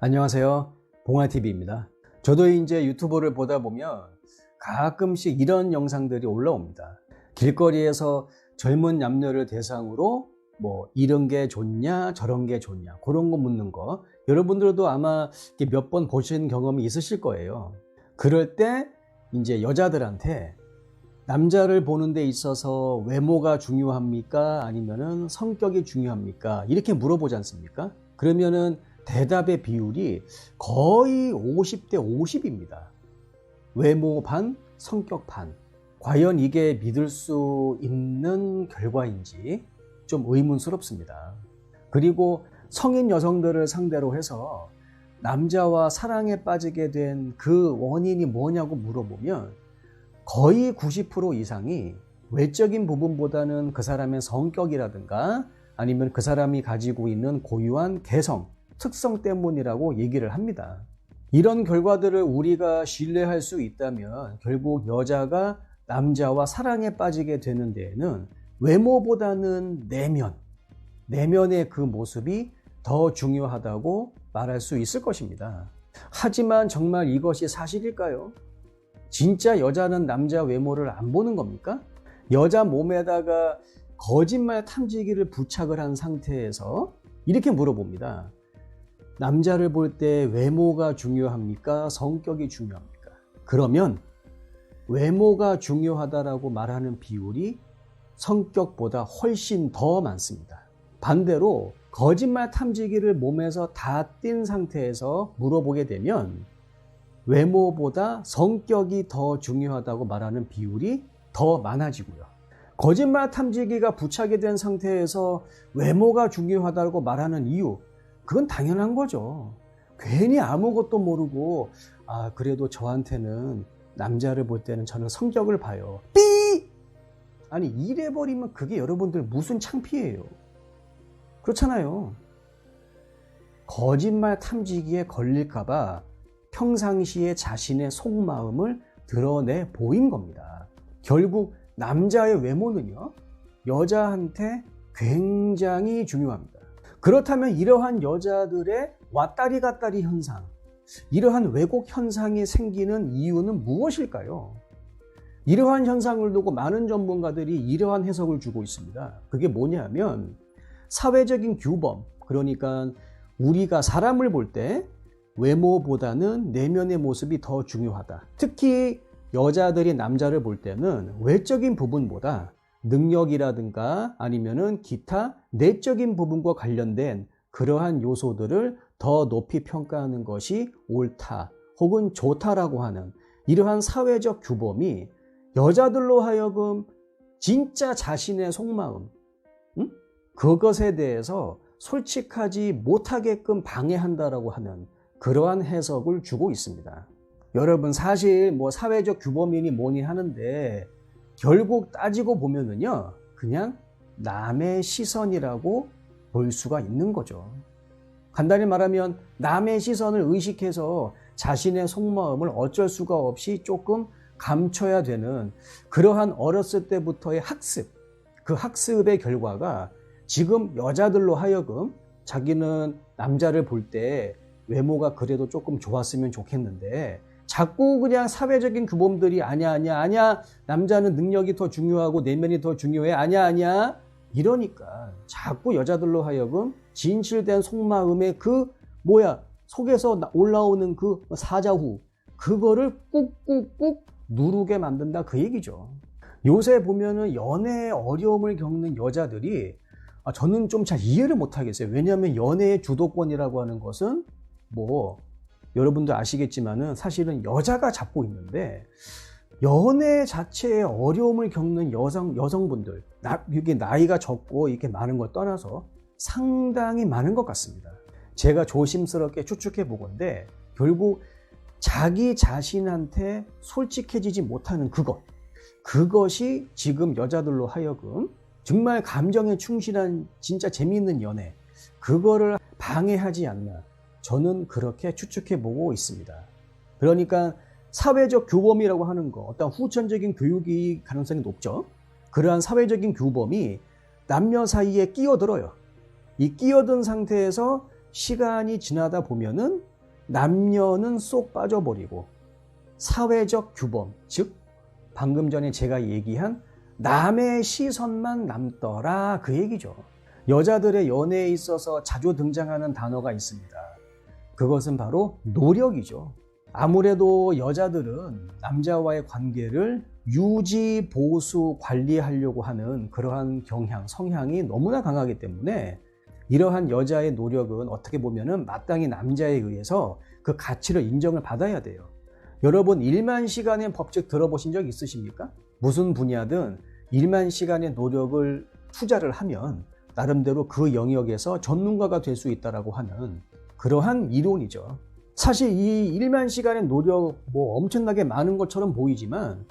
안녕하세요. 봉화TV입니다. 저도 이제 유튜브를 보다 보면 가끔씩 이런 영상들이 올라옵니다. 길거리에서 젊은 남녀를 대상으로 이런 게 좋냐 저런 게 좋냐 그런 거 묻는 거 여러분들도 아마 몇 번 보신 경험이 있으실 거예요. 그럴 때 이제 여자들한테 남자를 보는 데 있어서 외모가 중요합니까? 아니면은 성격이 중요합니까? 이렇게 물어보지 않습니까? 그러면은 대답의 비율이 거의 50대 50입니다. 외모 반, 성격 반. 과연 이게 믿을 수 있는 결과인지 좀 의문스럽습니다. 그리고 성인 여성들을 상대로 해서 남자와 사랑에 빠지게 된 그 원인이 뭐냐고 물어보면 거의 90% 이상이 외적인 부분보다는 그 사람의 성격이라든가 아니면 그 사람이 가지고 있는 고유한 개성, 특성 때문이라고 얘기를 합니다. 이런 결과들을 우리가 신뢰할 수 있다면 결국 여자가 남자와 사랑에 빠지게 되는 데에는 외모보다는 내면의 그 모습이 더 중요하다고 말할 수 있을 것입니다. 하지만 정말 이것이 사실일까요? 진짜 여자는 남자 외모를 안 보는 겁니까? 여자 몸에다가 거짓말 탐지기를 부착을 한 상태에서 이렇게 물어봅니다. 남자를 볼 때 외모가 중요합니까? 성격이 중요합니까? 그러면 외모가 중요하다라고 말하는 비율이 성격보다 훨씬 더 많습니다. 반대로 거짓말 탐지기를 몸에서 다 띈 상태에서 물어보게 되면 외모보다 성격이 더 중요하다고 말하는 비율이 더 많아지고요. 거짓말 탐지기가 부착이 된 상태에서 외모가 중요하다고 말하는 이유, 그건 당연한 거죠. 괜히 아무것도 모르고 그래도 저한테는 남자를 볼 때는 저는 성격을 봐요. 삐! 아니 이래버리면 그게 여러분들 무슨 창피해요. 그렇잖아요. 거짓말 탐지기에 걸릴까봐 평상시에 자신의 속마음을 드러내 보인 겁니다. 결국 남자의 외모는요, 여자한테 굉장히 중요합니다. 그렇다면 이러한 여자들의 왔다리 갔다리 현상, 이러한 왜곡 현상이 생기는 이유는 무엇일까요? 이러한 현상을 두고 많은 전문가들이 이러한 해석을 주고 있습니다. 그게 뭐냐면 사회적인 규범, 그러니까 우리가 사람을 볼 때 외모보다는 내면의 모습이 더 중요하다. 특히 여자들이 남자를 볼 때는 외적인 부분보다 능력이라든가 아니면은 기타 내적인 부분과 관련된 그러한 요소들을 더 높이 평가하는 것이 옳다 혹은 좋다라고 하는 이러한 사회적 규범이 여자들로 하여금 진짜 자신의 속마음, 그것에 대해서 솔직하지 못하게끔 방해한다라고 하는 그러한 해석을 주고 있습니다. 여러분 사실 사회적 규범이니 뭐니 하는데 결국 따지고 보면은요 그냥 남의 시선이라고 볼 수가 있는 거죠. 간단히 말하면 남의 시선을 의식해서 자신의 속마음을 어쩔 수가 없이 조금 감춰야 되는 그러한 어렸을 때부터의 학습, 그 학습의 결과가 지금 여자들로 하여금 자기는 남자를 볼 때 외모가 그래도 조금 좋았으면 좋겠는데 자꾸 그냥 사회적인 규범들이 아니야 남자는 능력이 더 중요하고 내면이 더 중요해 아니야 이러니까 자꾸 여자들로 하여금 진실된 속마음의 속에서 올라오는 그 사자후 그거를 꾹꾹꾹 누르게 만든다 그 얘기죠. 요새 보면은 연애에 어려움을 겪는 여자들이 저는 좀 잘 이해를 못 하겠어요. 왜냐하면 연애의 주도권이라고 하는 것은 여러분들 아시겠지만은 사실은 여자가 잡고 있는데 연애 자체에 어려움을 겪는 여성분들, 이게 나이가 적고 이렇게 많은 걸 떠나서 상당히 많은 것 같습니다. 제가 조심스럽게 추측해 보건데 결국 자기 자신한테 솔직해지지 못하는 그것이 지금 여자들로 하여금 정말 감정에 충실한 진짜 재미있는 연애, 그거를 방해하지 않나 저는 그렇게 추측해 보고 있습니다. 그러니까 사회적 규범이라고 하는 거, 어떤 후천적인 교육이 가능성이 높죠. 그러한 사회적인 규범이 남녀 사이에 끼어들어요. 이 끼어든 상태에서 시간이 지나다 보면은 남녀는 쏙 빠져버리고 사회적 규범, 즉 방금 전에 제가 얘기한 남의 시선만 남더라 그 얘기죠. 여자들의 연애에 있어서 자주 등장하는 단어가 있습니다. 그것은 바로 노력이죠. 아무래도 여자들은 남자와의 관계를 유지, 보수, 관리하려고 하는 그러한 경향, 성향이 너무나 강하기 때문에 이러한 여자의 노력은 어떻게 보면 마땅히 남자에 의해서 그 가치를 인정을 받아야 돼요. 여러분 1만 시간의 법칙 들어보신 적 있으십니까? 무슨 분야든 1만 시간의 노력을 투자를 하면 나름대로 그 영역에서 전문가가 될 수 있다라고 하는 그러한 이론이죠. 사실 이 1만 시간의 노력 뭐 엄청나게 많은 것처럼 보이지만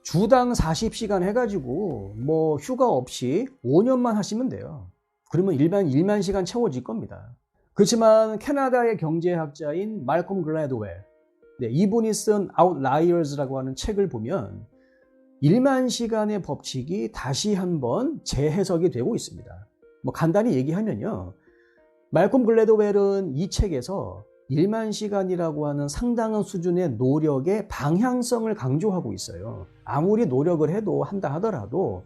주당 40시간 해가지고 뭐 휴가 없이 5년만 하시면 돼요. 그러면 1만 시간 채워질 겁니다. 그렇지만 캐나다의 경제학자인 말콤 글래드웰, 이분이 쓴 Outliers라고 하는 책을 보면 1만 시간의 법칙이 다시 한번 재해석이 되고 있습니다. 뭐 간단히 얘기하면요. 말콤 글래드웰은 이 책에서 1만 시간이라고 하는 상당한 수준의 노력의 방향성을 강조하고 있어요. 아무리 노력을 해도 한다 하더라도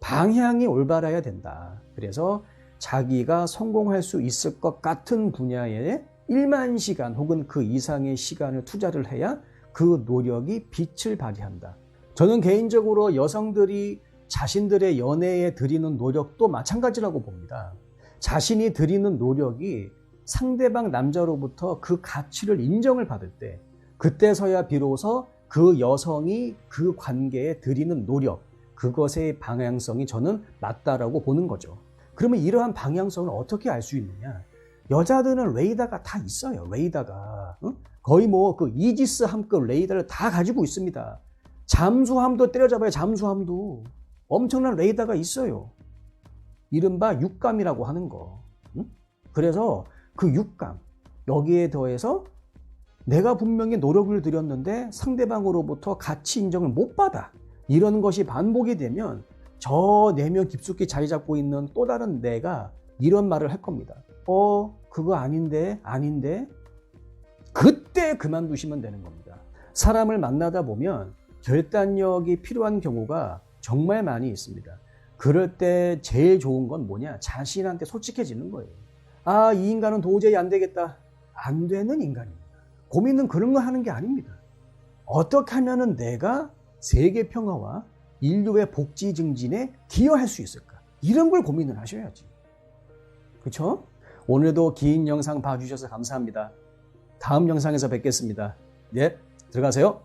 방향이 올바라야 된다. 그래서 자기가 성공할 수 있을 것 같은 분야에 1만 시간 혹은 그 이상의 시간을 투자를 해야 그 노력이 빛을 발휘한다. 저는 개인적으로 여성들이 자신들의 연애에 들이는 노력도 마찬가지라고 봅니다. 자신이 들이는 노력이 상대방 남자로부터 그 가치를 인정을 받을 때 그때서야 비로소 그 여성이 그 관계에 들이는 노력, 그것의 방향성이 저는 맞다라고 보는 거죠. 그러면 이러한 방향성을 어떻게 알 수 있느냐? 여자들은 레이더가 다 있어요. 레이더가 거의 뭐 그 이지스함급 레이더를 다 가지고 있습니다. 잠수함도 때려잡아요. 잠수함도 엄청난 레이더가 있어요. 이른바 육감이라고 하는 거. 그래서 그 육감, 여기에 더해서 내가 분명히 노력을 들였는데 상대방으로부터 가치 인정을 못 받아. 이런 것이 반복이 되면 저 내면 깊숙이 자리 잡고 있는 또 다른 내가 이런 말을 할 겁니다. 그거 아닌데. 그때 그만두시면 되는 겁니다. 사람을 만나다 보면 결단력이 필요한 경우가 정말 많이 있습니다. 그럴 때 제일 좋은 건 뭐냐? 자신한테 솔직해지는 거예요. 이 인간은 도저히 안 되겠다. 안 되는 인간입니다. 고민은 그런 거 하는 게 아닙니다. 어떻게 하면 내가 세계 평화와 인류의 복지 증진에 기여할 수 있을까? 이런 걸 고민을 하셔야지. 그렇죠? 오늘도 긴 영상 봐주셔서 감사합니다. 다음 영상에서 뵙겠습니다. 들어가세요.